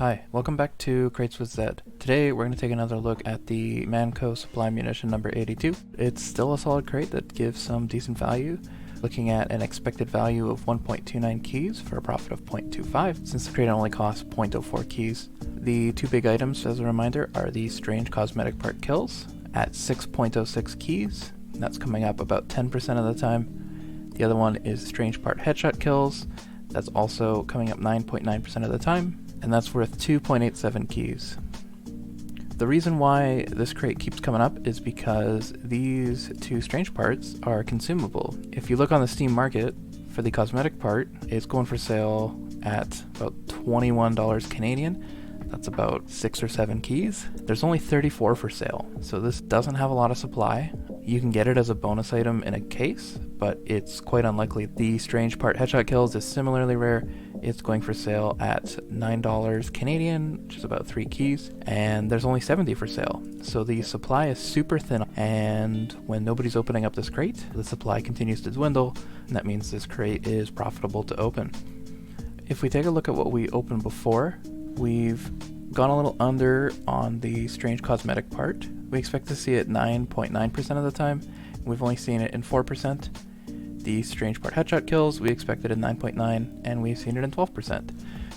Hi, welcome back to Crates with Zed. Today we're going to take another look at the Manco Supply Munition number 82. It's still a solid crate that gives some decent value, looking at an expected value of 1.29 keys for a profit of 0.25, since the crate only costs 0.04 keys. The two big items, as a reminder, are the Strange Cosmetic Part kills at 6.06 keys. That's coming up about 10% of the time. The other one is Strange Part Headshot kills. That's also coming up 9.9% of the time, and that's worth 2.87 keys. The reason why this crate keeps coming up is because these two strange parts are consumable. If you look on the Steam market for the cosmetic part, it's going for sale at about $21 Canadian. That's about 6 or 7 keys. There's only 34 for sale, so this doesn't have a lot of supply. You can get it as a bonus item in a case, but it's quite unlikely. The Strange Part Headshot Kills is similarly rare. It's going for sale at $9 Canadian, which is about 3 keys, and there's only 70 for sale. So the supply is super thin, and when nobody's opening up this crate, the supply continues to dwindle, and that means this crate is profitable to open. If we take a look at what we opened before, we've gone a little under on the Strange Cosmetic Part. We expect to see it 9.9% of the time. We've only seen it in 4%. The Strange Part Headshot Kills, we expected in 9.9%, and we've seen it in 12%.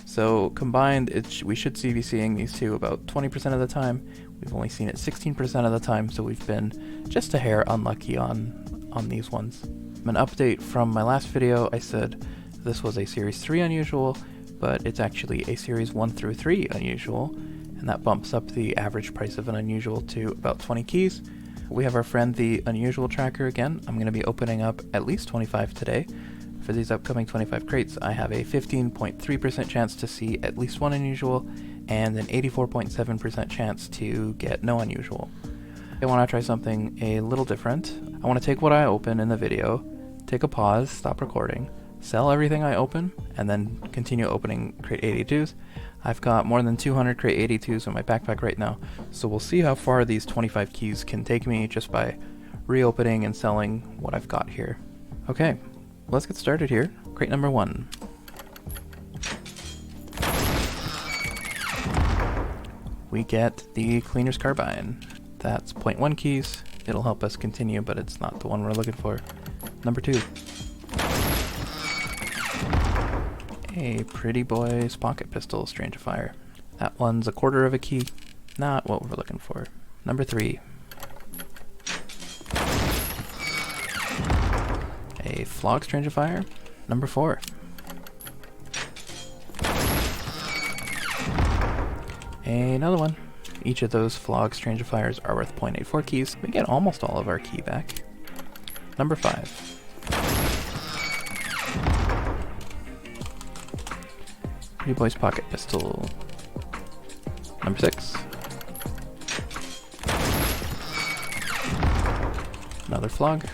So combined, we should be seeing these two about 20% of the time. We've only seen it 16% of the time, so we've been just a hair unlucky on these ones. An update from my last video, I said this was a Series 3 unusual, but it's actually a Series 1 through 3 unusual, and that bumps up the average price of an unusual to about 20 keys. We have our friend the Unusual Tracker again. I'm going to be opening up at least 25 today. For these upcoming 25 crates, I have a 15.3% chance to see at least one unusual, and an 84.7% chance to get no unusual. I want to try something a little different. I want to take what I open in the video, take a pause, stop recording, sell everything I open, and then continue opening crate 82s. I've got more than 200 crate 82s in my backpack right now, so we'll see how far these 25 keys can take me just by reopening and selling what I've got here. Okay, let's get started here. Crate number 1. We get the Cleaner's Carbine. That's 0.1 keys. It'll help us continue, but it's not the one we're looking for. Number 2. A Pretty Boy's Pocket Pistol Strangifier. That one's 1/4 of a key. Not what we're looking for. Number 3. A Flog Strangifier. Number 4. Another one. Each of those Flog Strangifiers are worth 0.84 keys. We get almost all of our key back. Number 5. Pretty Boy's Pocket Pistol. Number 6. Another Flog.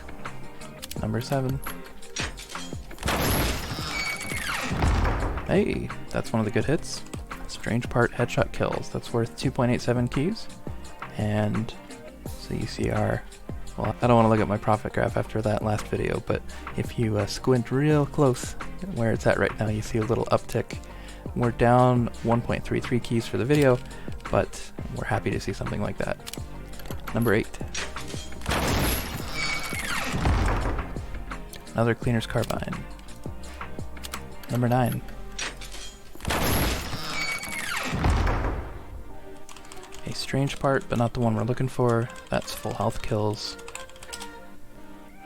Number 7. Hey, that's one of the good hits. Strange Part Headshot Kills. That's worth 2.87 keys. And so you see our... Well, I don't want to look at my profit graph after that last video, but if you squint real close where it's at right now, you see a little uptick. We're down 1.33 keys for the video, but we're happy to see something like that. Number 8. Another Cleaner's Carbine. Number 9. A Strange Part, but not the one we're looking for. That's Full Health Kills.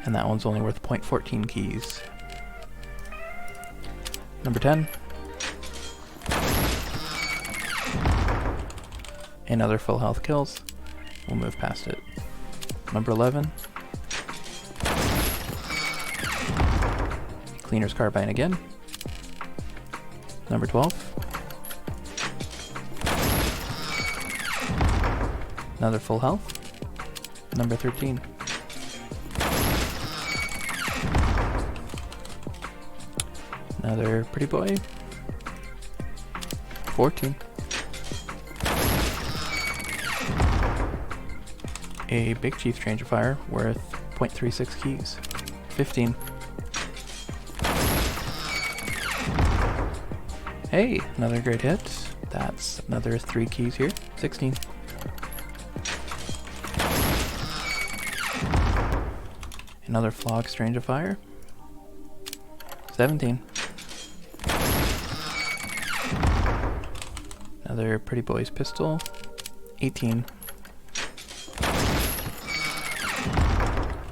And that one's only worth 0.14 keys. Number 10. Another Full Health Kills. We'll move past it. Number 11. Cleaner's Carbine again. Number 12. Another Full Health. Number 13. Another Pretty Boy. 14. A Big Chief Strangifier worth 0.36 keys. 15. Hey, another great hit. That's another 3 keys here. 16. Another Flog Strangifier. 17. Another Pretty Boys Pistol. 18.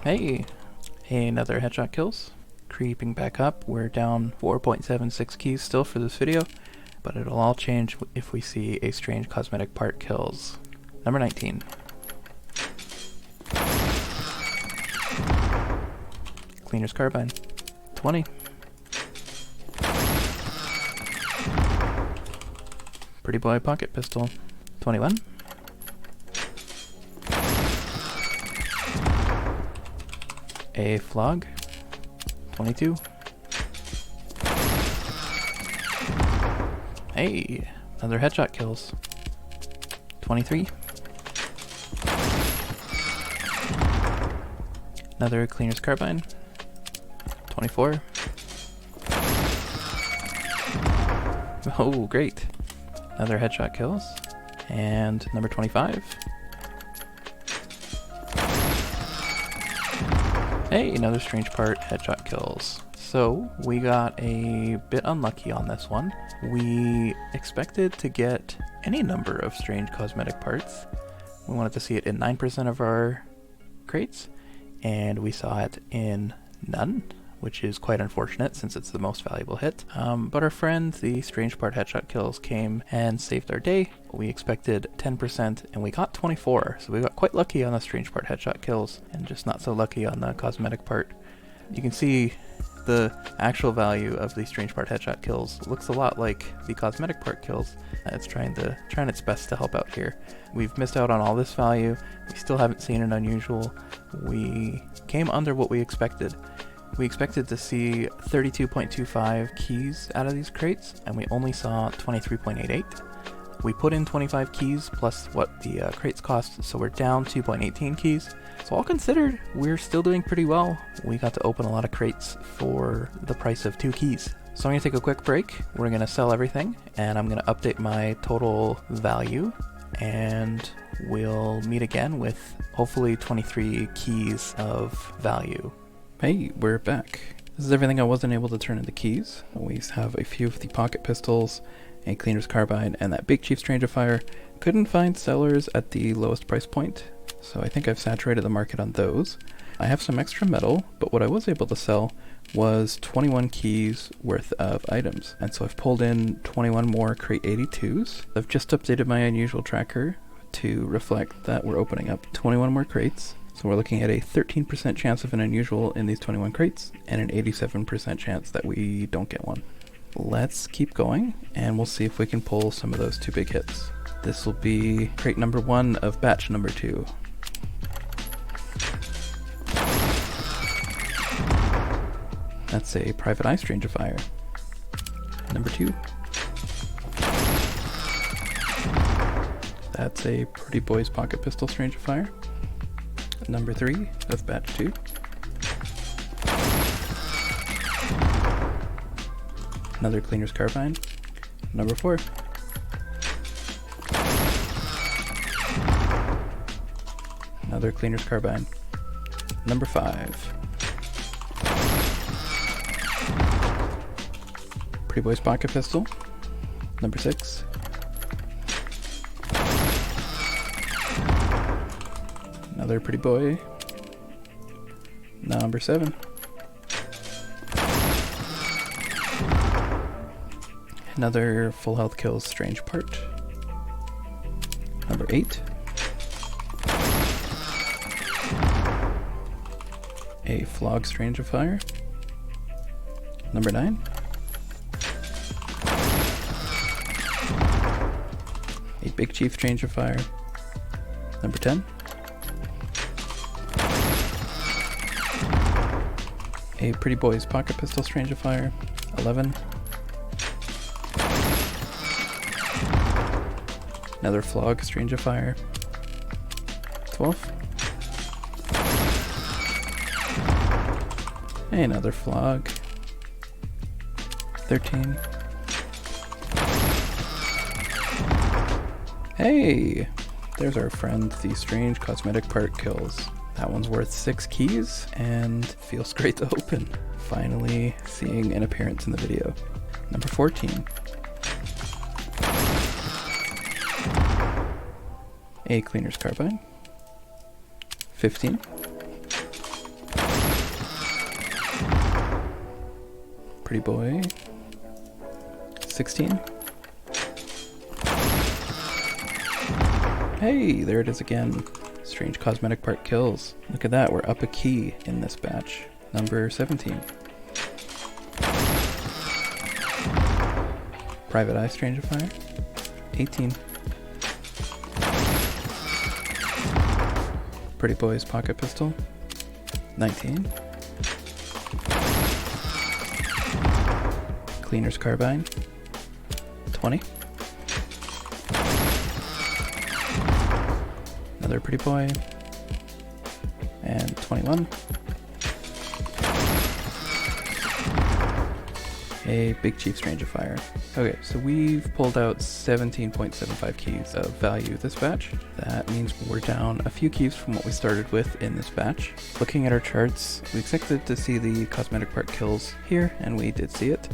Hey! Hey, another headshot kills. Creeping back up, we're down 4.76 keys still for this video, but it'll all change if we see a strange cosmetic part kills. Number 19. Cleaner's Carbine. 20. Pretty Boy Pocket Pistol. 21. A Flog. 22. Hey, another headshot kills. 23. Another Cleaner's Carbine. 24. Oh, great. Another headshot kills. And number 25. Hey, another strange part, headshot kills. So, we got a bit unlucky on this one. We expected to get any number of strange cosmetic parts. We wanted to see it in 9% of our crates, and we saw it in none, which is quite unfortunate since it's the most valuable hit. But our friend, the strange part headshot kills, came and saved our day. We expected 10% and we got 24, so we got quite lucky on the strange part headshot kills and just not so lucky on the cosmetic part. You can see the actual value of the strange part headshot kills looks a lot like the cosmetic part kills. It's trying its best to help out here. We've missed out on all this value. We still haven't seen an unusual. We came under what we expected. We expected to see 32.25 keys out of these crates, and we only saw 23.88. We put in 25 keys plus what the crates cost, so we're down 2.18 keys. So all considered, we're still doing pretty well. We got to open a lot of crates for the price of 2 keys. So I'm going to take a quick break. We're going to sell everything, and I'm going to update my total value, and we'll meet again with hopefully 23 keys of value. Hey, we're back. This is everything I wasn't able to turn into keys. We have a few of the pocket pistols, a Cleaner's Carbine, and that Big Chief Strangifier. Couldn't find sellers at the lowest price point, so I think I've saturated the market on those. I have some extra metal, but what I was able to sell was 21 keys worth of items, and so I've pulled in 21 more Crate 82s. I've just updated my unusual tracker to reflect that we're opening up 21 more crates. So we're looking at a 13% chance of an unusual in these 21 crates, and an 87% chance that we don't get one. Let's keep going, and we'll see if we can pull some of those 2 big hits. This will be crate number 1 of batch number 2. That's a Private Eye Strangifier. Number 2. That's a Pretty Boys Pocket Pistol Strangifier. Number 3 of batch 2. Another Cleaner's Carbine. Number 4. Another Cleaner's Carbine. Number 5. Pretty Boys Pocket Pistol. Number 6. Another Pretty Boy. Number 7. Another Full Health Kills Strange Part. Number 8. A Flog Strangifier. Number 9. A Big Chief Strangifier. Number 10. A Pretty Boys Pocket Pistol Strangifier. 11. Another Flog Strangifier. 12. Another Flog. 13. Hey, there's our friend, the Strange Cosmetic Part Kills. That one's worth 6 keys and feels great to open. Finally seeing an appearance in the video. Number 14. A Cleaner's Carbine. 15. Pretty Boy. 16. Hey, there it is again. Strange Cosmetic Part Kills. Look at that, we're up a key in this batch. Number 17. Private Eye Strangifier. 18. Pretty Boy's Pocket Pistol. 19. Cleaner's Carbine. 20. Another Pretty Boy. And 21. A Big Chief Strangifier. Okay, so we've pulled out 17.75 keys of value this batch. That means we're down a few keys from what we started with in this batch. Looking at our charts, we expected to see the Cosmetic Part Kills here, and we did see it.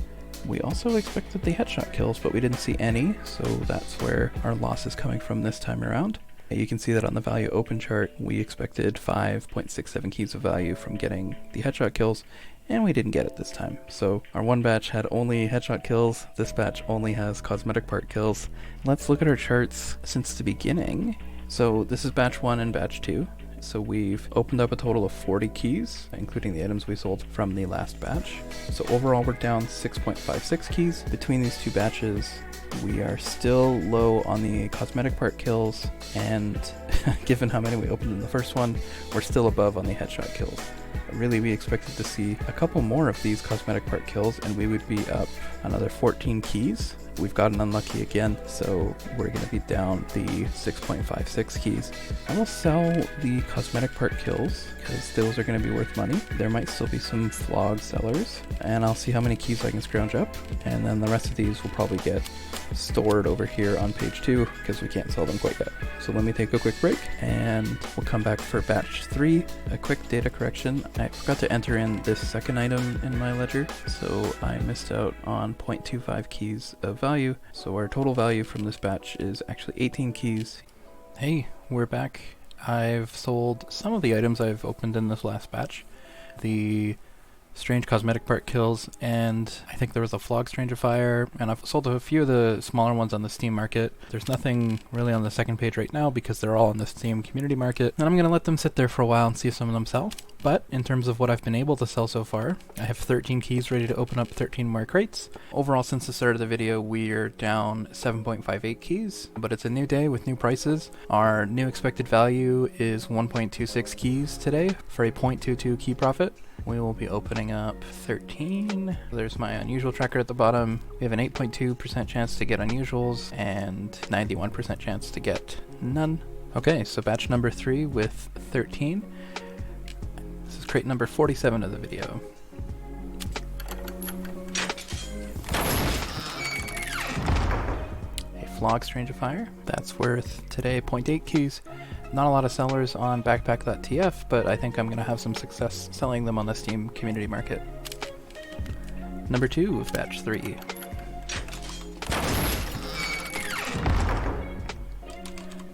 We also expected the headshot kills, but we didn't see any, so that's where our loss is coming from this time around. You can see that on the value open chart, we expected 5.67 keys of value from getting the headshot kills, and we didn't get it this time. So our one batch had only headshot kills, this batch only has cosmetic part kills. Let's look at our charts since the beginning. So this is batch 1 and batch 2. So we've opened up a total of 40 keys, including the items we sold from the last batch. So overall we're down 6.56 keys. Between these two batches, we are still low on the cosmetic part kills, and given how many we opened in the first one, we're still above on the headshot kills. Really, we expected to see a couple more of these cosmetic part kills and we would be up another 14 keys. We've gotten unlucky again, so we're going to be down the 6.56 keys. I will sell the cosmetic part kills because those are going to be worth money. There might still be some flog sellers, and I'll see how many keys I can scrounge up, and then the rest of these will probably get stored over here on page 2 because we can't sell them quite yet. So let me take a quick break and we'll come back for batch 3. A quick data correction. I forgot to enter in this second item in my ledger, so I missed out on 0.25 keys of value. So our total value from this batch is actually 18 keys. Hey, we're back. I've sold some of the items I've opened in this last batch. The Strange Cosmetic Part Kills, and I think there was a Flog Strangifier, and I've sold a few of the smaller ones on the Steam market. There's nothing really on the second page right now because they're all in the Steam community market, and I'm going to let them sit there for a while and see if some of them sell. But in terms of what I've been able to sell so far, I have 13 keys ready to open up 13 more crates. Overall, since the start of the video, we're down 7.58 keys, but it's a new day with new prices. Our new expected value is 1.26 keys today for a 0.22 key profit. We will be opening up 13. There's my unusual tracker at the bottom. We have an 8.2% chance to get unusuals and 91% chance to get none. Okay, so batch number 3 with 13. This is crate number 47 of the video. A Flog Strangifier. That's worth today 0.8 keys. Not a lot of sellers on backpack.tf, but I think I'm going to have some success selling them on the Steam community market. Number 2 of batch 3.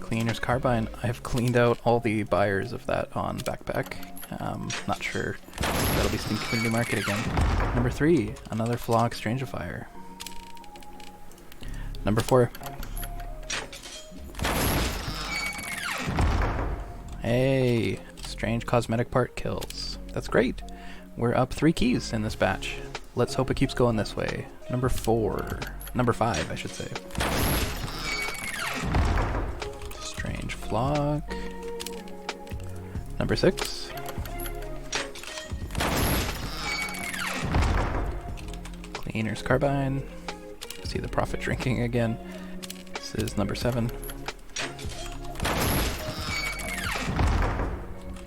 Cleaner's Carbine. I've cleaned out all the buyers of that on backpack. Not sure that'll be Steam community market again. Number 3, another Flog Strangifier. Number 4. Hey, Strange Cosmetic Part Kills. That's great. We're up 3 keys in this batch. Let's hope it keeps going this way. Number 5, I should say. Strange Flog. Number 6. Cleaner's Carbine. See the profit drinking again. This is number 7.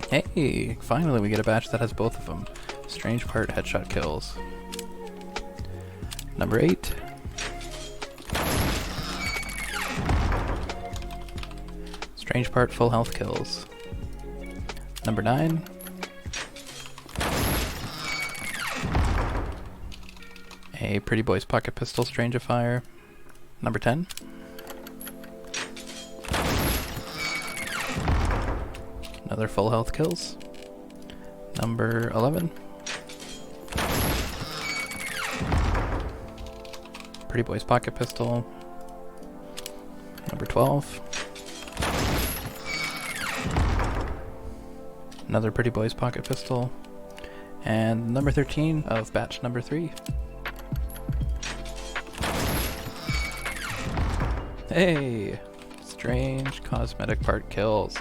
Hey, finally we get a batch that has both of them. Strange Part Headshot Kills. Number 8. Strange part full health kills. Number 9. A Pretty Boys Pocket Pistol Strangifier. Number 10. Another full health kills. Number 11. Pretty Boys Pocket Pistol. Number 12. Another Pretty Boys Pocket Pistol. And number 13 of batch number 3. Hey! Strange cosmetic part kills.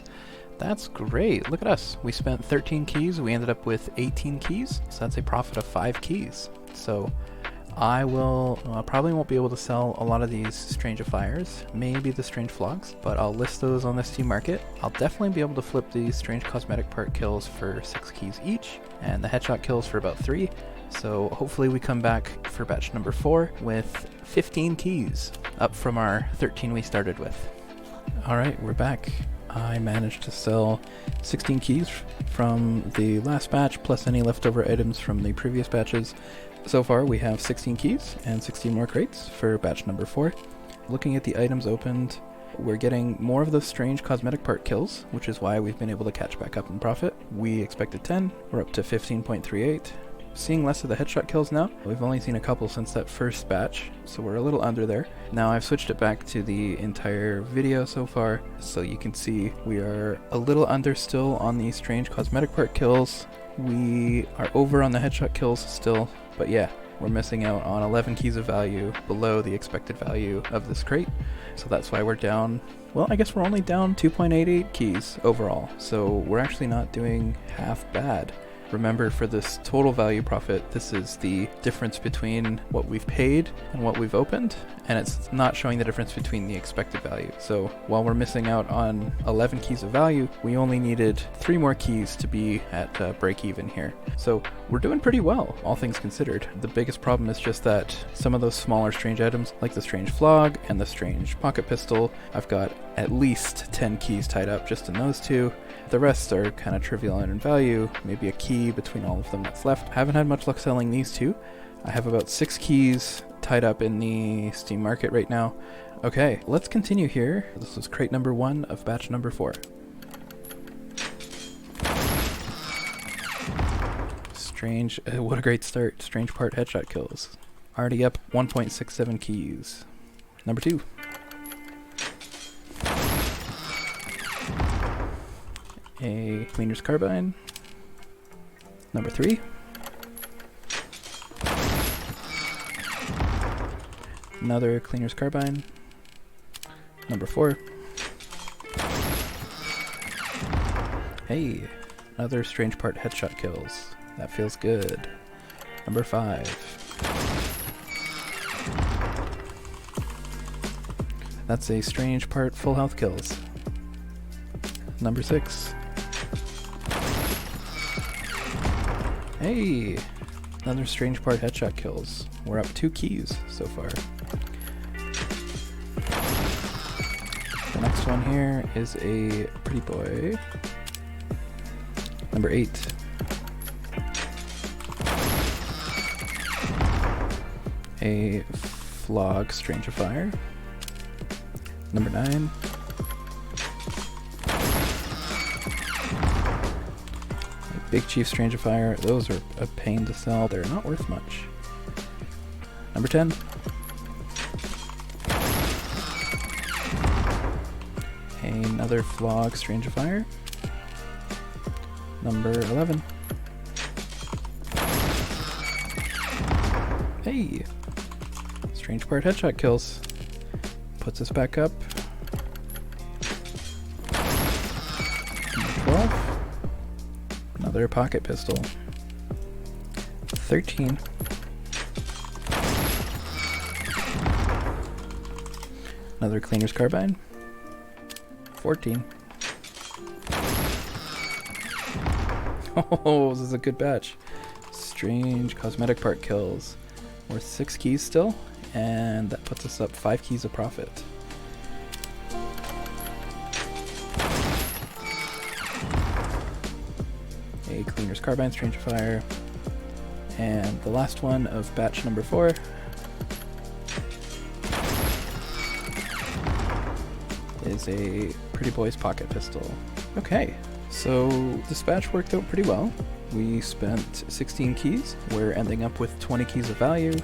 That's great. Look at us. We spent 13 keys. We ended up with 18 keys. So that's a profit of 5 keys. So I probably won't be able to sell a lot of these Strangifiers, maybe the Strange Flogs, but I'll list those on the Steam Market. I'll definitely be able to flip these Strange Cosmetic Part kills for 6 keys each, and the Headshot kills for about 3. So hopefully we come back for batch number 4 with 15 keys, up from our 13 we started with. Alright, we're back. I managed to sell 16 keys from the last batch, plus any leftover items from the previous batches. So far we have 16 keys and 16 more crates for batch number 4. Looking at the items opened, we're getting more of those strange cosmetic part kills, which is why we've been able to catch back up in profit. We expected 10, we're up to 15.38. Seeing less of the headshot kills now. We've only seen a couple since that first batch, so we're a little under there. Now I've switched it back to the entire video so far, so you can see we are a little under still on the strange cosmetic part kills. We are over on the headshot kills still, but yeah, we're missing out on 11 keys of value below the expected value of this crate. So that's why we're down, well, I guess we're only down 2.88 keys overall, so we're actually not doing half bad. Remember, for this total value profit, this is the difference between what we've paid and what we've opened, and it's not showing the difference between the expected value. So while we're missing out on 11 keys of value, we only needed 3 more keys to be at break even here. So we're doing pretty well, all things considered. The biggest problem is just that some of those smaller strange items, like the strange flog and the strange pocket pistol, I've got at least 10 keys tied up just in those two. The rest are kind of trivial in value, maybe a key between all of them that's left. I haven't had much luck selling these two. I have about 6 keys tied up in the Steam Market right now. Okay, let's continue here. This was crate number 1 of batch number 4. Strange, what a great start. Strange part headshot kills. Already up 1.67 keys. Number 2. A Cleaner's Carbine. Number 3. Another Cleaner's Carbine. Number 4. Hey, another strange part headshot kills. That feels good. Number 5. That's a strange part full health kills. Number 6. Hey! Another strange part headshot kills. We're up 2 keys so far. The next one here is a Pretty Boy. Number 8. A Flog Strangifier. Number 9. Big Chief Strangifier. Those are a pain to sell. They're not worth much. Number 10. Another Flog Strangifier. Number 11. Hey! Strange part headshot kills. Puts us back up. Number 12. Another pocket pistol. 13. Another Cleaner's Carbine. 14. Oh, this is a good batch. Strange cosmetic part kills. Worth 6 keys still, and that puts us up 5 keys of profit. Cleaner's Carbine Strangifier, and the last one of batch number 4 is a Pretty Boys pocket pistol. Okay, so this batch worked out pretty well. We spent 16 keys. We're ending up with 20 keys of value.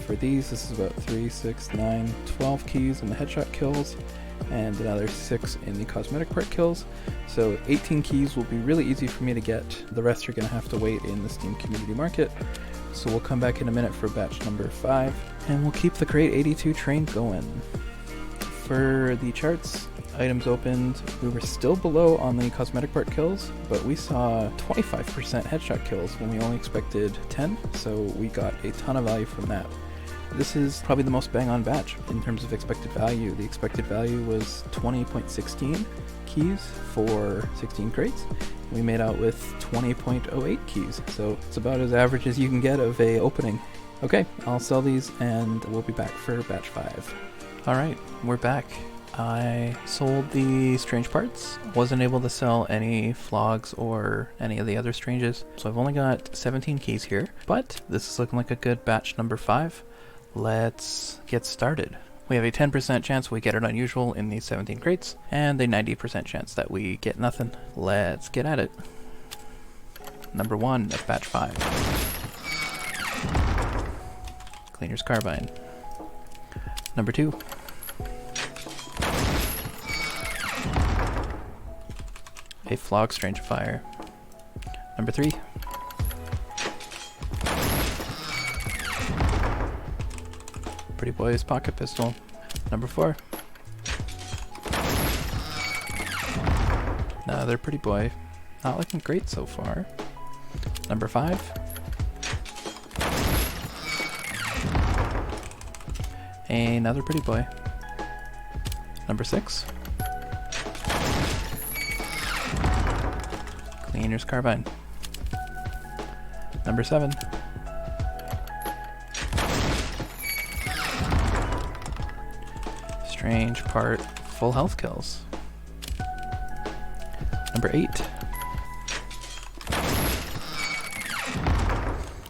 For these, this is about 3, 6, 9, 12 keys in the headshot kills, and another 6 in the cosmetic part kills. So 18 keys will be really easy for me to get. The rest you're going to have to wait in the Steam Community Market. So we'll come back in a minute for batch number 5, and we'll keep the Crate 82 train going. For the charts, items opened, we were still below on the cosmetic part kills, but we saw 25% headshot kills when we only expected 10, so we got a ton of value from that. This is probably the most bang on batch in terms of expected value. The expected value was 20.16 keys for 16 crates. We made out with 20.08 keys, so it's about as average as you can get of a opening. Okay, I'll sell these and we'll be back for batch 5. Alright, we're back. I sold the strange parts, wasn't able to sell any flogs or any of the other stranges, so I've only got 17 keys here, but this is looking like a good batch number 5. Let's get started. We have a 10% chance we get an unusual in these 17 crates, and a 90% chance that we get nothing. Let's get at it. Number 1 of batch 5. Cleaner's Carbine. Number 2. A Flog Strangifier. Number 3. Pretty Boys pocket pistol. Number 4. Another Pretty Boy. Not looking great so far. Number 5. Another Pretty Boy. Number 6. Cleaner's Carbine. Number 7. Strange part full health kills. Number 8.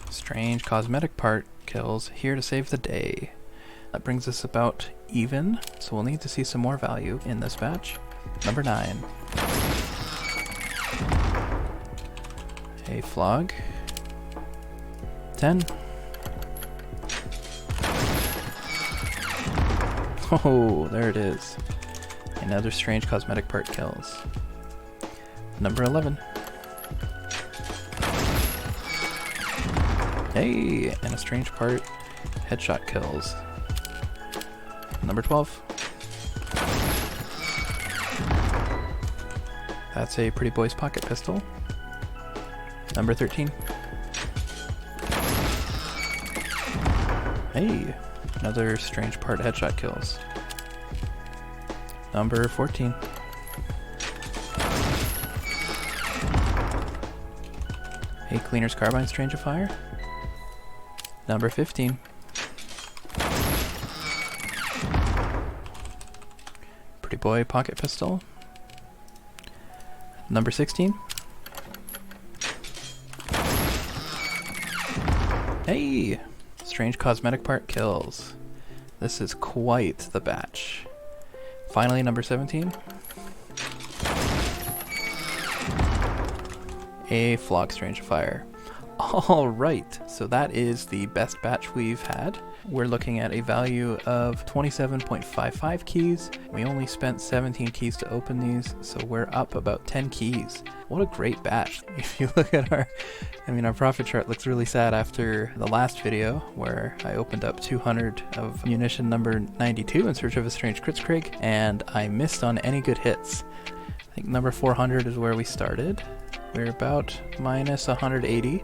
Strange cosmetic part kills, here to save the day. That brings us about even, so we'll need to see some more value in this batch. Number 9. A Flog. 10. Oh, there it is. Another strange cosmetic part kills. Number 11. Hey, and a strange part headshot kills. Number 12. That's a Pretty Boys pocket pistol. Number 13. Hey, another strange part headshot kills. Number 14. A Cleaner's Carbine Strangifier. Number 15. Pretty Boy pocket pistol. Number 16. Hey! Strange cosmetic part kills. This is quite the batch. Finally, number 17. A Flog Strangifier. Alright, so that is the best batch we've had. We're looking at a value of 27.55 keys. We only spent 17 keys to open these, so we're up about 10 keys. What a great batch. If you look at our profit chart looks really sad after the last video where I opened up 200 of munition number 92 in search of a strange Kritzkrieg, and I missed on any good hits. I think number 400 is where we started. We're about minus 180.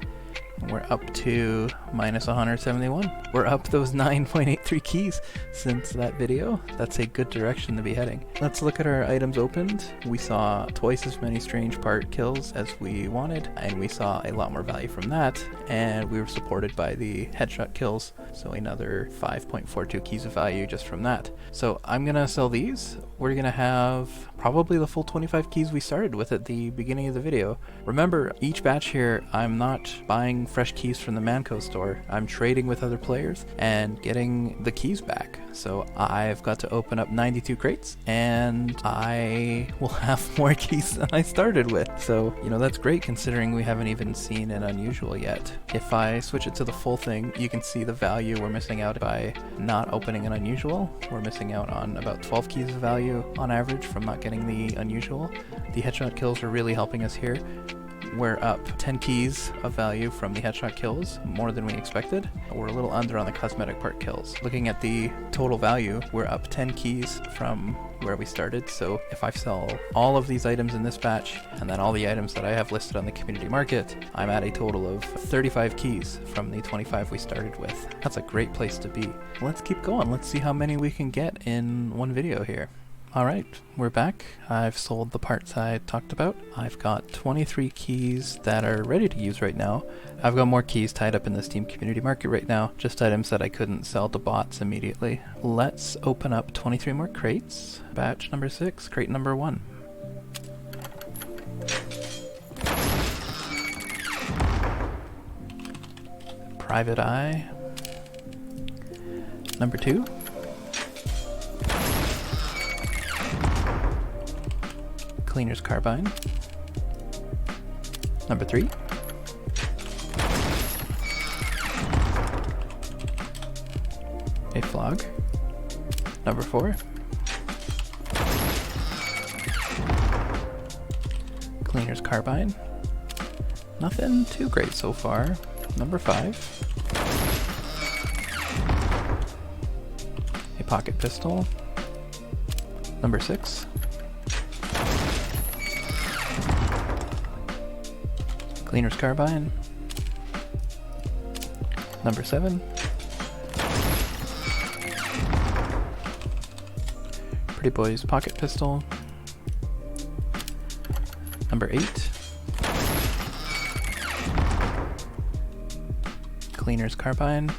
We're up to minus 171. We're up those 9.83 keys since that video. That's a good direction to be heading. Let's look at our items opened. We saw twice as many strange part kills as we wanted, and we saw a lot more value from that, and we were supported by the headshot kills so another 5.42 keys of value just from that. So I'm gonna sell these. We're gonna have probably the full 25 keys we started with at the beginning of the video. Remember, each batch here, I'm not buying fresh keys from the Manco store. I'm trading with other players and getting the keys back. So I've got to open up 92 crates, and I will have more keys than I started with. So, you know, that's great considering we haven't even seen an unusual yet. If I switch it to the full thing, you can see the value we're missing out by not opening an unusual. We're missing out on about 12 keys of value on average from not getting the unusual. The headshot kills are really helping us here. We're up 10 keys of value from the headshot kills, more than we expected. We're a little under on the cosmetic part kills. Looking at the total value, we're up 10 keys from where we started. So if I sell all of these items in this batch, and then all the items that I have listed on the community market, I'm at a total of 35 keys from the 25 we started with. That's a great place to be. Let's keep going. Let's see how many we can get in one video here. Alright, we're back. I've sold the parts I talked about. I've got 23 keys that are ready to use right now. I've got more keys tied up in the Steam community market right now, just items that I couldn't sell to bots immediately. Let's open up 23 more crates. Batch number 6, crate number 1. Private Eye. Number 2. Cleaner's Carbine. Number 3. A Flog. Number 4. Cleaner's Carbine. Nothing too great so far. Number 5. A Pocket Pistol. Number 6. Cleaner's Carbine. Number 7. Pretty Boy's Pocket Pistol. Number 8. Cleaner's Carbine.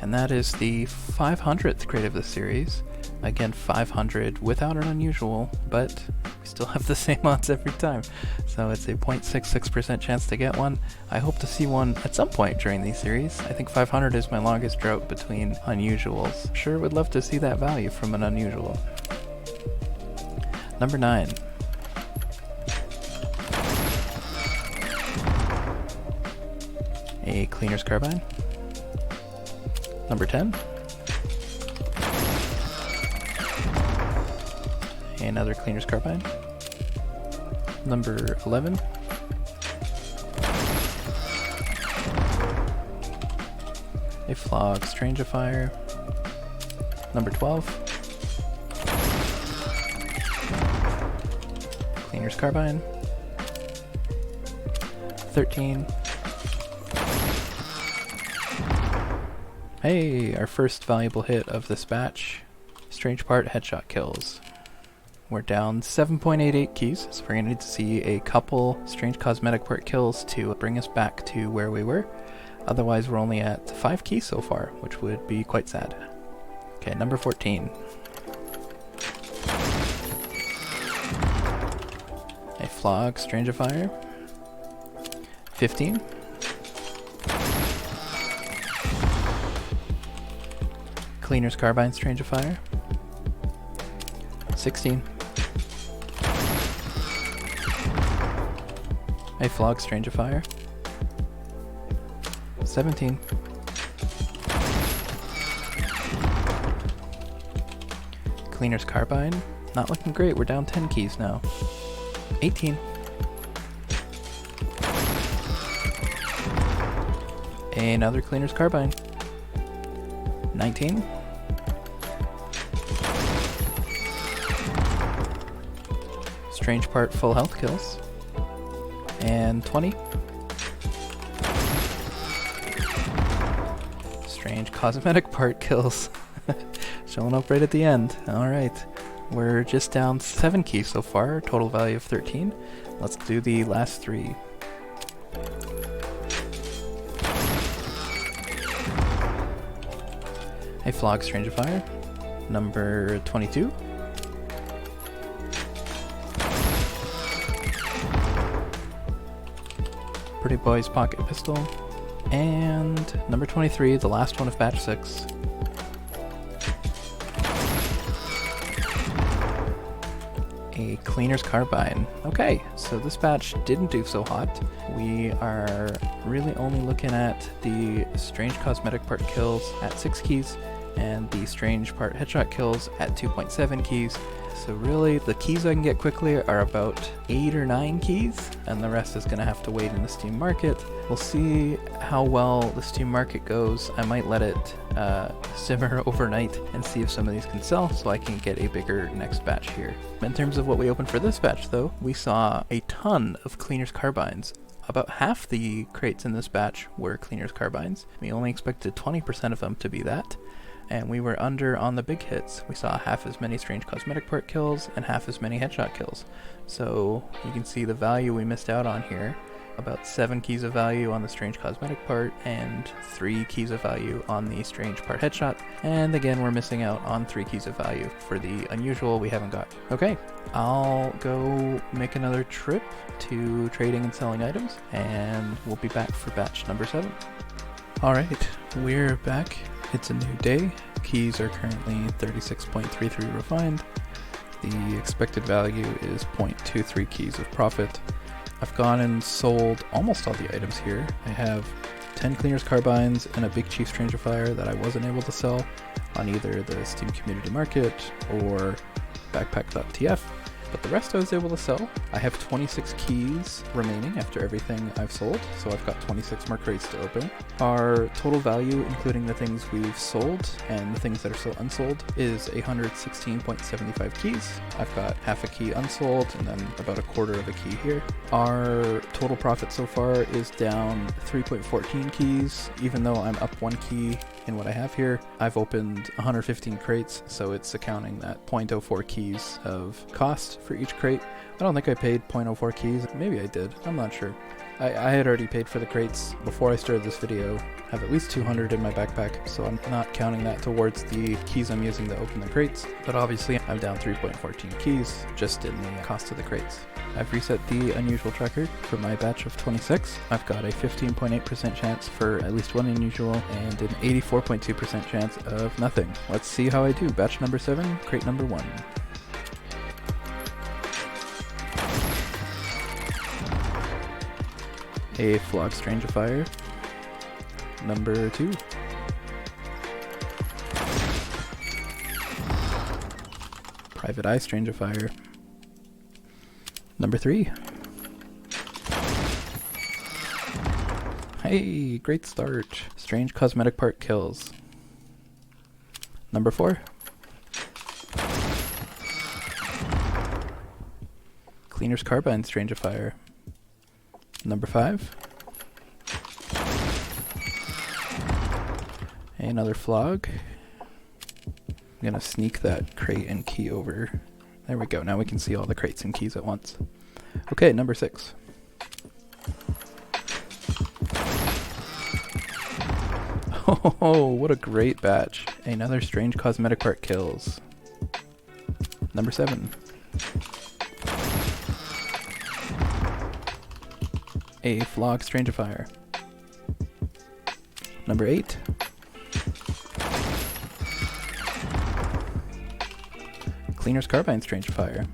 And that is the 500th crate of the series. Again, 500 without an unusual, but we still have the same odds every time. So it's a 0.66% chance to get one. I hope to see one at some point during these series. I think 500 is my longest drought between unusuals. Sure would love to see that value from an unusual. Number 9. A Cleaner's Carbine. Number 10. Another Cleaner's Carbine. Number 11. A Flog Strangifier. Number 12. Cleaner's Carbine. 13. Hey, our first valuable hit of this batch. Strange Part headshot kills. We're down 7.88 keys, so we're going to need to see a couple strange cosmetic part kills to bring us back to where we were. Otherwise, we're only at 5 keys so far, which would be quite sad. Okay, number 14. A Flog Strangifier. 15. Cleaner's Carbine Strangifier. 16. A Flog Strangifier. 17. Cleaner's Carbine. Not looking great, we're down 10 keys now. 18. Another Cleaner's Carbine. 19. Strange Part full health kills. And 20. Strange cosmetic part kills. Showing up right at the end. Alright. We're just down 7 keys so far, total value of 13. Let's do the last 3. Flog Strange of Fire. Number 22. Pretty Boys Pocket Pistol. And number 23, the last one of batch 6. A Cleaner's Carbine. Okay, so this batch didn't do so hot. We are really only looking at the Strange Cosmetic Part kills at 6 keys and the Strange Part headshot kills at 2.7 keys. So really, the keys I can get quickly are about 8 or 9 keys, and the rest is going to have to wait in the Steam Market. We'll see how well the Steam Market goes. I might let it simmer overnight and see if some of these can sell so I can get a bigger next batch here. In terms of what we opened for this batch though, we saw a ton of Cleaner's Carbines. About half the crates in this batch were Cleaner's Carbines. We only expected 20% of them to be that. And we were under on the big hits. We saw half as many Strange Cosmetic Part kills and half as many headshot kills. So you can see the value we missed out on here. About 7 keys of value on the Strange Cosmetic Part and 3 keys of value on the Strange Part headshot. And again, we're missing out on 3 keys of value for the unusual we haven't got. Okay, I'll go make another trip to trading and selling items, and we'll be back for batch number 7. Alright, we're back. It's a new day. Keys are currently 36.33 refined. The expected value is 0.23 keys of profit. I've gone and sold almost all the items here. I have 10 Cleaner's Carbines and a Big Chief Strange of Fire that I wasn't able to sell on either the Steam Community Market or Backpack.tf. But the rest I was able to sell. I have 26 keys remaining after everything I've sold, so I've got 26 more crates to open. Our total value, including the things we've sold and the things that are still unsold, is 116.75 keys. I've got half a key unsold and then about a quarter of a key here. Our total profit so far is down 3.14 keys, even though I'm up 1 key in what I have here. I've opened 115 crates, so it's accounting that 0.04 keys of cost for each crate. I don't think I paid 0.04 keys. Maybe I did. I'm not sure. I had already paid for the crates before I started this video. I have at least 200 in my backpack, so I'm not counting that towards the keys I'm using to open the crates. But obviously I'm down 3.14 keys just in the cost of the crates. I've reset the unusual tracker for my batch of 26. I've got a 15.8% chance for at least one unusual and an 84.2% chance of nothing. Let's see how I do. Batch number 7, crate number 1. A Flog Strange of Fire. Number 2. Private Eye Strange of Fire. Number 3. Hey, great start. Strange Cosmetic Part kills. Number 4. Cleaner's Carbine Strange of Fire. Number 5. Another Flog. I'm gonna sneak that crate and key over. There we go, now we can see all the crates and keys at once. Okay, number 6. Oh, what a great batch. Another Strange Cosmetic Part kills. Number 7. A Flog Strange of Fire. Number 8. Cleaner's Carbine Strange of Fire.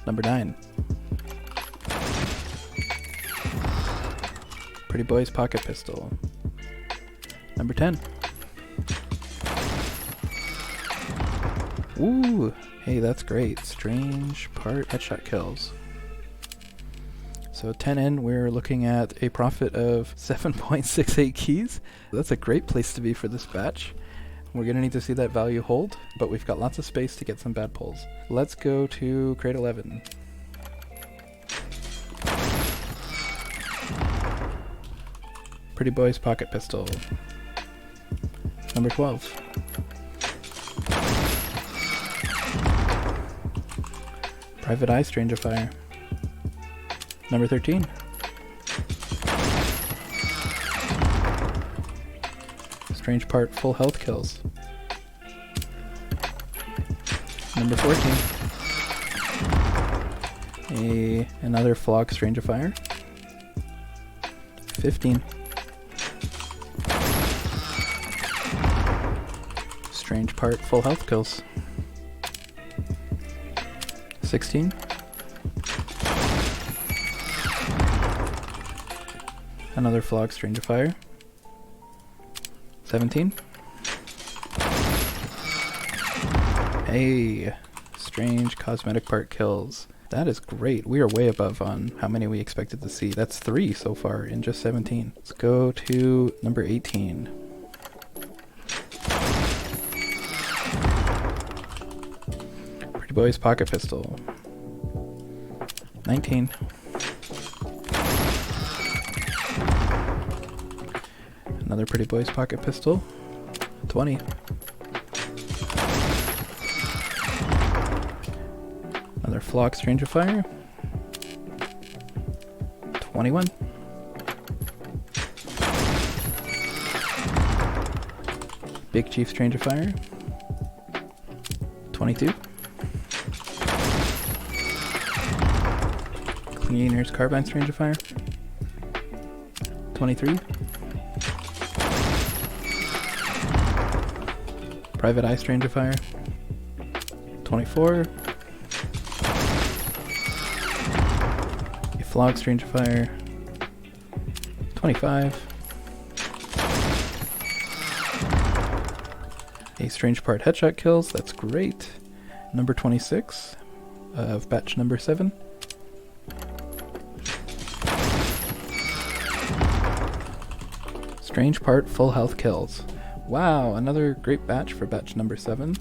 Number 9. Pretty Boys Pocket Pistol. Number 10. Ooh, hey, that's great. Strange Part headshot kills. So 10 in, we're looking at a profit of 7.68 keys. That's a great place to be for this batch. We're going to need to see that value hold, but we've got lots of space to get some bad pulls. Let's go to crate 11. Pretty Boys Pocket Pistol. Number 12. Private Eye Strange of Fire. Number 13. Strange Part Full Health Kills. Number 14. Another Flog Strangifier. 15. Strange Part Full Health Kills. 16. Another Flog Strangifier. 17. Hey, Strange Cosmetic Part Kills. That is great. We are way above on how many we expected to see. That's 3 so far in just 17. Let's go to number 18. Pretty Boys Pocket Pistol. 19. Another Pretty Boys Pocket Pistol. 20. Another Flock Strangifier. 21. Big Chief Strangifier. 22. Cleaner's Carbine Strangifier. 23. Private Eye Strangifier. 24. A Flog Strangifier. 25. A Strange Part Headshot Kills, that's great. Number 26 of batch number 7. Strange Part Full Health Kills. Wow, another great batch for batch number 7.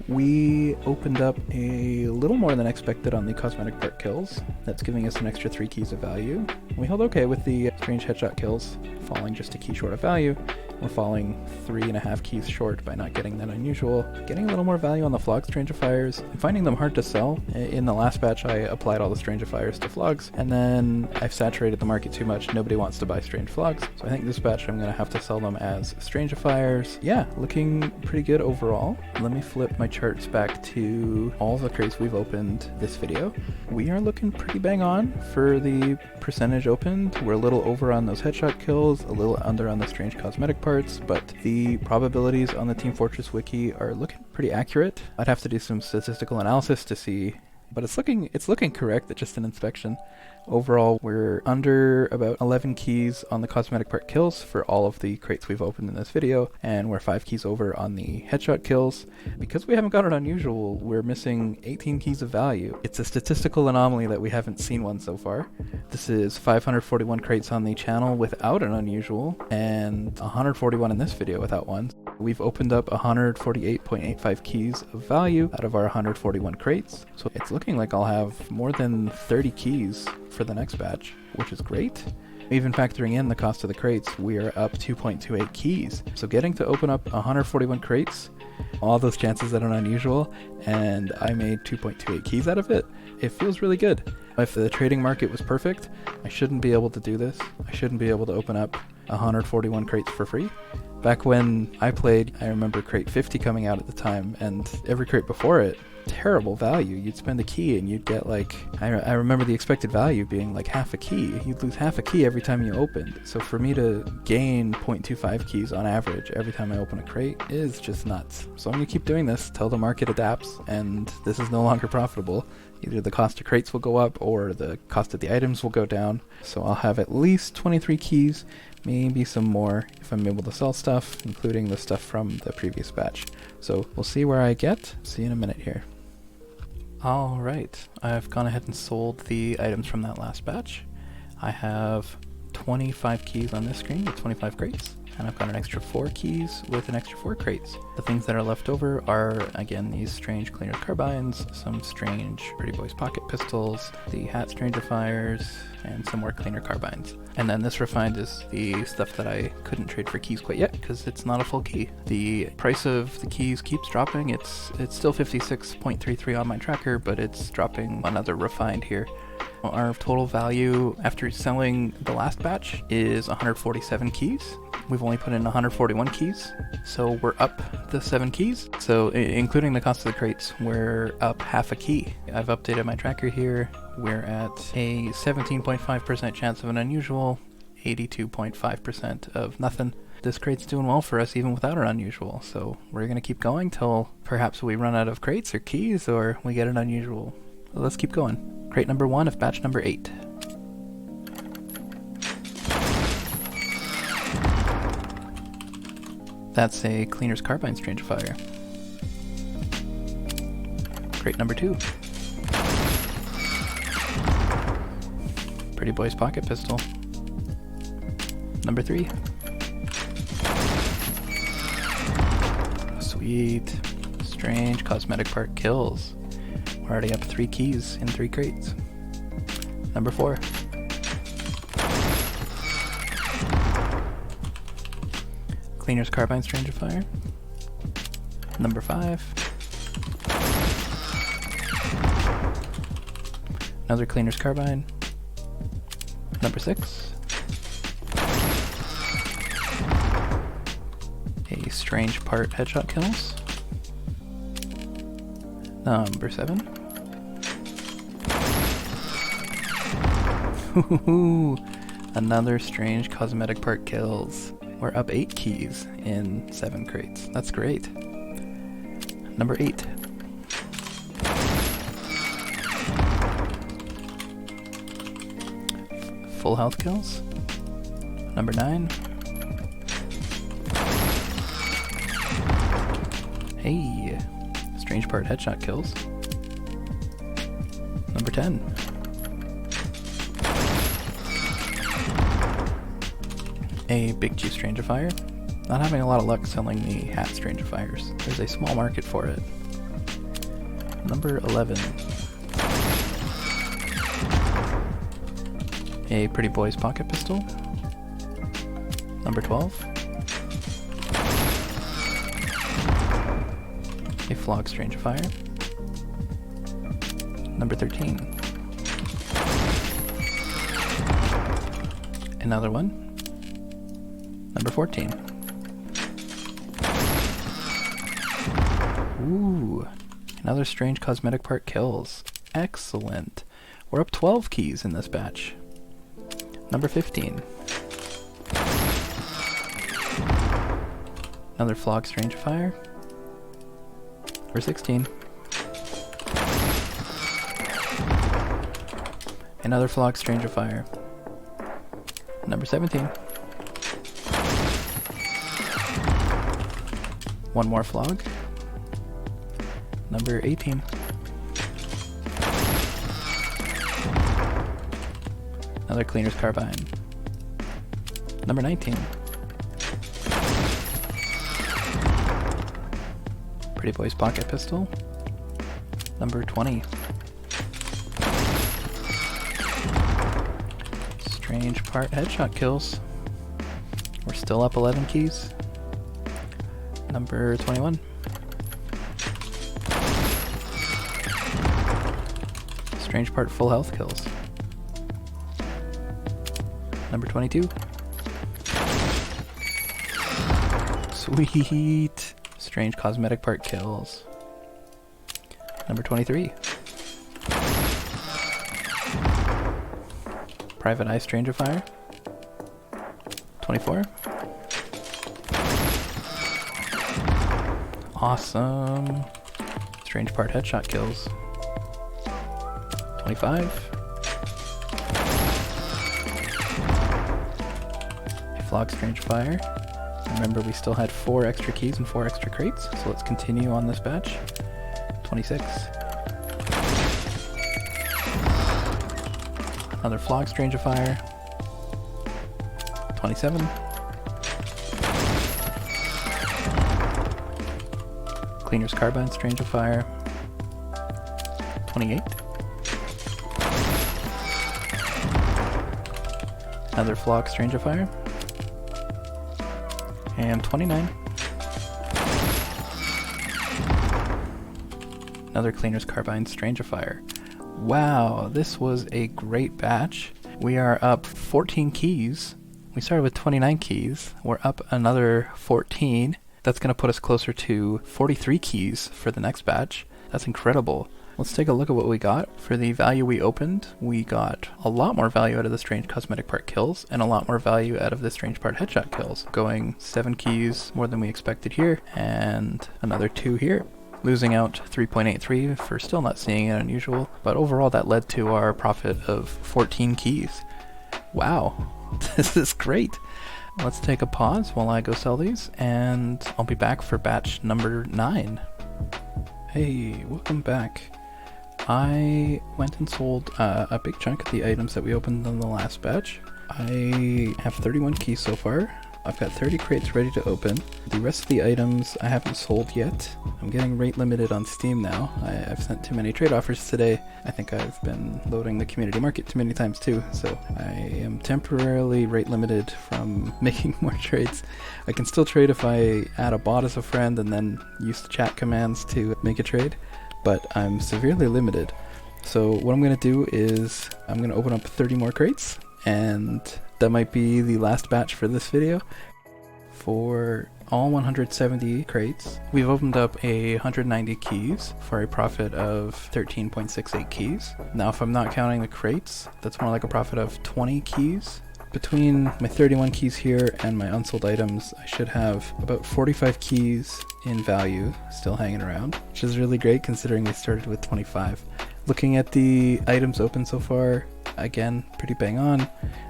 We opened up a little more than expected on the Cosmetic Part Kills. That's giving us an extra 3 keys of value. We held okay with the Strange Headshot Kills, falling just a key short of value. We're falling 3.5 keys short by not getting that unusual. Getting a little more value on the Flog Strangifiers. I'm finding them hard to sell. In the last batch, I applied all the Strangifiers to Flogs, and then I've saturated the market too much. Nobody wants to buy Strange Flogs. So I think this batch I'm going to have to sell them as Strangifiers. Yeah, looking pretty good overall. Let me flip my charts back to all the crates we've opened this video. We are looking pretty bang on for the percentage opened. We're a little over on those headshot kills, a little under on the Strange Cosmetic parts, but the probabilities on the Team Fortress Wiki are looking pretty accurate. I'd have to do some statistical analysis to see, but it's looking correct at just an inspection. Overall, we're under about 11 keys on the Cosmetic Part Kills for all of the crates we've opened in this video, and we're 5 keys over on the Headshot Kills. Because we haven't got an unusual, we're missing 18 keys of value. It's a statistical anomaly that we haven't seen one so far. This is 541 crates on the channel without an unusual, and 141 in this video without one. We've opened up 148.85 keys of value out of our 141 crates, so it's looking like I'll have more than 30 keys for the next batch, which is great. Even factoring in the cost of the crates, we are up 2.28 keys. So getting to open up 141 crates, all those chances at an unusual, and I made 2.28 keys out of it, it feels really good. If the trading market was perfect, I shouldn't be able to do this. I shouldn't be able to open up 141 crates for free. Back when I played, I remember crate 50 coming out at the time, and every crate before it, terrible value. You'd spend a key and you'd get like, I remember the expected value being like half a key. You'd lose half a key every time you opened. So for me to gain 0.25 keys on average every time I open a crate is just nuts. So I'm going to keep doing this till the market adapts and this is no longer profitable. Either the cost of crates will go up or the cost of the items will go down. So I'll have at least 23 keys, maybe some more if I'm able to sell stuff, including the stuff from the previous batch. So we'll see where I get. See you in a minute here. Alright, I've gone ahead and sold the items from that last batch. I have 25 keys on this screen with 25 crates, and I've got an extra 4 keys with an extra 4 crates. The things that are left over are, again, these strange Cleaner's Carbines, some strange Pretty Boys Pocket Pistols, the Hat Strangifiers, and some more Cleaner Carbines. And then this refined is the stuff that I couldn't trade for keys quite yet because it's not a full key. The price of the keys keeps dropping. It's still 56.33 on my tracker, but it's dropping another refined here. Our total value after selling the last batch is 147 keys. we've only put in 141 keys, so we're up the 7 keys. So including the cost of the crates, we're up half a key. I've updated my tracker here. We're at a 17.5% chance of an unusual, 82.5% of nothing. This crate's doing well for us even without an unusual, so we're gonna keep going till perhaps we run out of crates or keys or we get an unusual. Let's keep going. Crate number 1 of batch number 8. That's a Cleaner's Carbine Strangifier. Crate number 2. Pretty Boy's Pocket Pistol. Number 3. Sweet. Strange Cosmetic Part Kills. We're already up 3 keys in 3 crates. Number 4. Cleaner's Carbine Strangifier. Number 5. Another Cleaner's Carbine. Number 6. A Strange Part Headshot Kills. Number 7. Another Strange Cosmetic Part Kills. We're up 8 keys in 7 crates. That's great. Number 8. Full health kills. Number 9. Hey, Strange Part Headshot Kills. Number 10. A Big Chief Strangifier. Not having a lot of luck selling the hat Strangifiers. There's a small market for it. Number 11. A Pretty Boy's Pocket Pistol. Number 12. A Flog Strangifier. Number 13. Another one. Number 14. Ooh, another Strange Cosmetic Part Kills. Excellent. We're up 12 keys in this batch. Number 15. Another Flog Strangifier. Number 16. Another Flog Strangifier. Number 17. One more Flog. Number 18. Another Cleaner's Carbine. Number 19. Pretty Boy's Pocket Pistol. Number 20. Strange Part Headshot Kills. We're still up 11 keys. Number 21. Strange Part Full Health Kills. Number 22. Sweet. Strange Cosmetic Part Kills. Number 23. Private Eye Strangifier. 24. Awesome. Strange Part Headshot Kills. 25. A Flog Strangifier. Remember, we still had 4 extra keys and 4 extra crates, so let's continue on this batch. 26. Another Flog Strangifier. 27. Cleaner's Carbine Strangifier. 28. Another Flog Strangifier. And 29. Another Cleaner's Carbine Strangifier. Wow, this was a great batch. We are up 14 keys We started with 29 keys. We're up another 14. That's going to put us closer to 43 keys for the next batch. That's incredible. Let's take a look at what we got. For the value we opened, we got a lot more value out of the Strange Cosmetic Part kills, and a lot more value out of the Strange Part headshot kills, going 7 keys more than we expected here, and another 2 here. Losing out 3.83 for still not seeing it unusual, but overall that led to our profit of 14 keys. Wow, this is great. Let's take a pause while I go sell these, and I'll be back for batch number 9. Hey, welcome back. I went and sold a big chunk of the items that we opened in the last batch. I have 31 keys so far. I've got 30 crates ready to open. The rest of the items I haven't sold yet. I'm getting rate limited on Steam now. I've sent too many trade offers today. I think I've been loading the community market too many times too, so I am temporarily rate limited from making more trades. I can still trade if I add a bot as a friend and then use the chat commands to make a trade, but I'm severely limited. So what I'm going to do is I'm going to open up 30 more crates, and that might be the last batch for this video. For all 170 crates, we've opened up 190 keys for a profit of 13.68 keys. Now if I'm not counting the crates, that's more like a profit of 20 keys. Between my 31 keys here and my unsold items, I should have about 45 keys in value still hanging around, which is really great considering we started with 25. Looking at the items open so far, again, pretty bang on.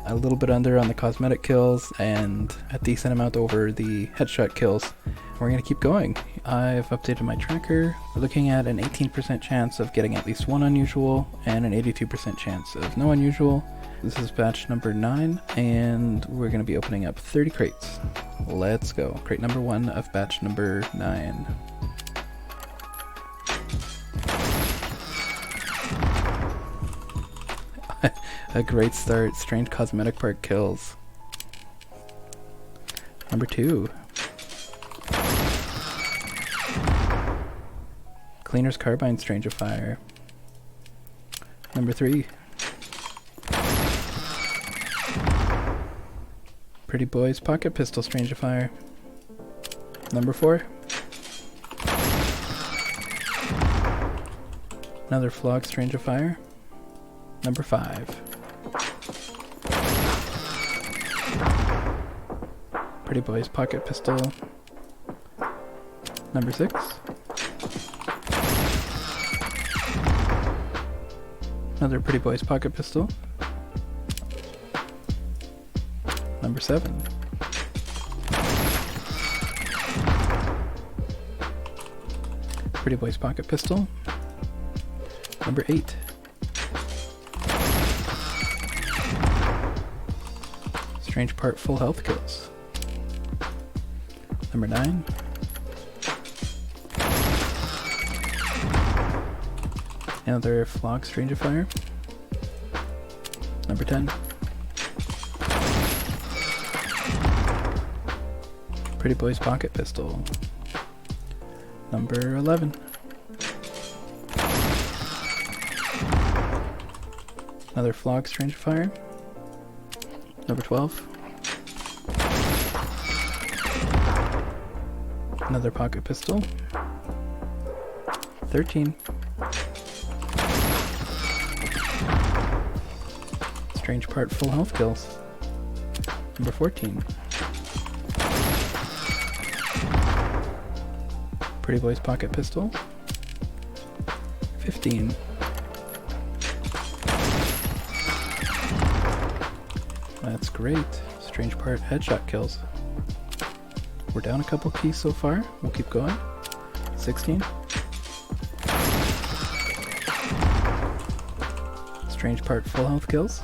A little bit under on the cosmetic kills and a decent amount over the headshot kills. We're going to keep going. I've updated my tracker. We're looking at an 18% chance of getting at least one unusual and an 82% chance of no unusual. This is batch number 9, and we're going to be opening up 30 crates. Let's go. Crate number 1 of batch number 9. A great start. Strange Cosmetic Part kills. Number 2. Cleaner's Carbine Strangifier. Number 3. Pretty Boys Pocket Pistol Strangifier. Number 4. Another Flog Strangifier. Number 5. Pretty Boys Pocket Pistol. Number 6. Another Pretty Boys Pocket Pistol. Number 7. Pretty Boys Pocket Pistol. Number 8. Strange Part Full Health Kills. Number 9. Another Flog Strangifier. Number 10. Pretty Boys Pocket Pistol. Number 11. Another Flog Strangifier. Number 12. Another Pocket Pistol. 13. Strange Part Full Health Kills. Number 14. Pretty Boys Pocket Pistol. 15. That's great. Strange Part Headshot Kills. We're down a couple keys so far. We'll keep going. 16. Strange Part Full Health Kills.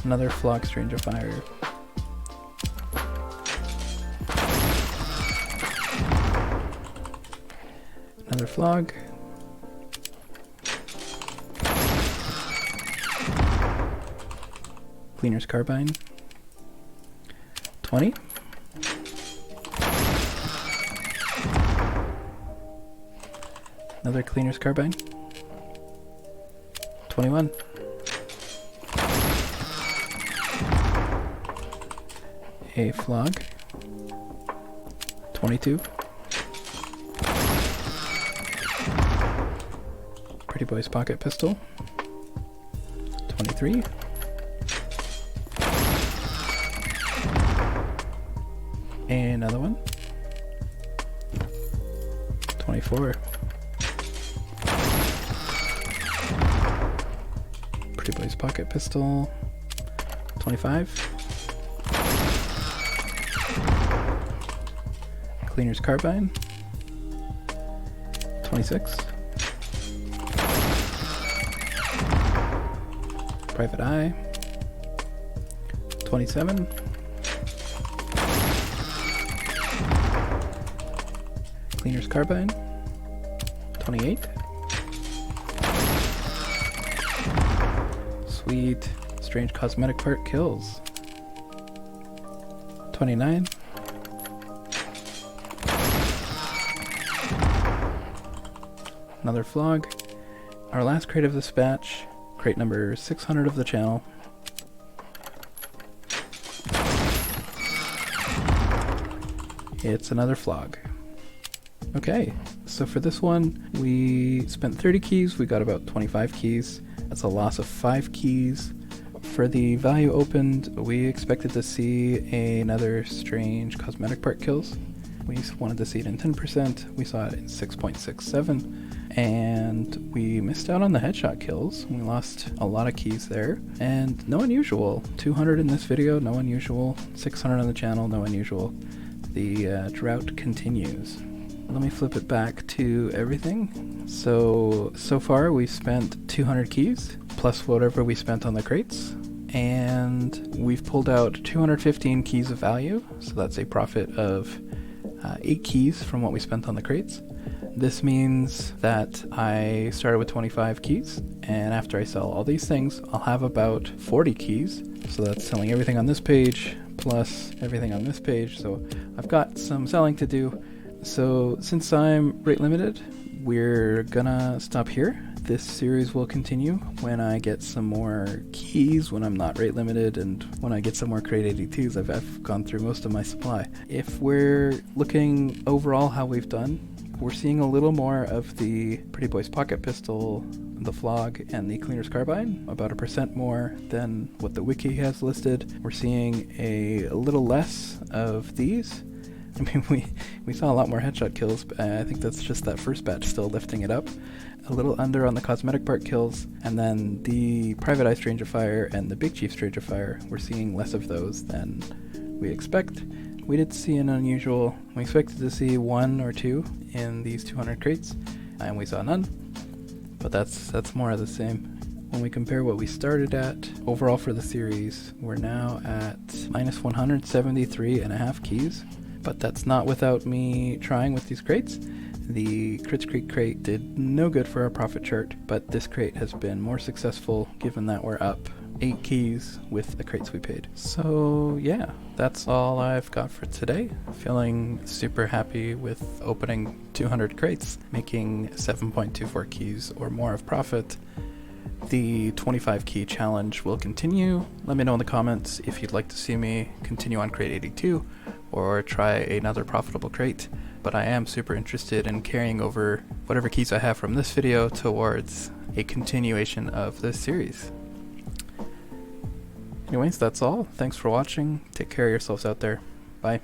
Another Flog Strangifier. Another Flog. Cleaner's Carbine. 20. Another Cleaner's Carbine. 21. A Flog. 22. Pretty Boys Pocket Pistol. 23. Another one. 24. Pretty Boys Pocket Pistol. 25. Cleaner's Carbine. 26. Private Eye. 27. Cleaner's Carbine. 28. Sweet. Strange Cosmetic Part Kills. 29. Another Flog. Our last crate of this batch, crate number 600 of the channel. It's another Flog. Okay, so for this one, we spent 30 keys, we got about 25 keys. That's a loss of 5 keys. For the value opened, we expected to see another Strange Cosmetic Part Kills. We wanted to see it in 10%, we saw it in 6.67. And we missed out on the headshot kills. We lost a lot of keys there. And no unusual. 200 in this video, no unusual. 600 on the channel, no unusual. The drought continues. Let me flip it back to everything. So far we've spent 200 keys, plus whatever we spent on the crates. And we've pulled out 215 keys of value. So that's a profit of 8 keys from what we spent on the crates. This means that I started with 25 keys, and after I sell all these things, I'll have about 40 keys. So that's selling everything on this page, plus everything on this page. So I've got some selling to do. So since I'm rate limited, we're gonna stop here. This series will continue when I get some more keys, when I'm not rate limited, and when I get some more crate 82s. I've gone through most of my supply. If we're looking overall how we've done, we're seeing a little more of the Pretty Boys Pocket Pistol, the Flog, and the Cleaner's Carbine, about 1% more than what the wiki has listed. We're seeing a little less of these. I mean, we saw a lot more headshot kills, but I think that's just that first batch still lifting it up. A little under on the Cosmetic Part Kills, and then the Private Eye Stranger Fire and the Big Chief Stranger Fire, we're seeing less of those than we expect. We did see an unusual, we expected to see 1 or 2 in these 200 crates, and we saw none, but that's more of the same. When we compare what we started at, overall for the series, we're now at minus 173.5 keys, but that's not without me trying with these crates. The Crits Creek crate did no good for our profit chart, but this crate has been more successful given that we're up 8 keys with the crates we paid. So yeah, that's all I've got for today. Feeling super happy with opening 200 crates, making 7.24 keys or more of profit. The 25 key challenge will continue. Let me know in the comments if you'd like to see me continue on crate 82 or try another profitable crate. But I am super interested in carrying over whatever keys I have from this video towards a continuation of this series. Anyways, that's all. Thanks for watching. Take care of yourselves out there. Bye.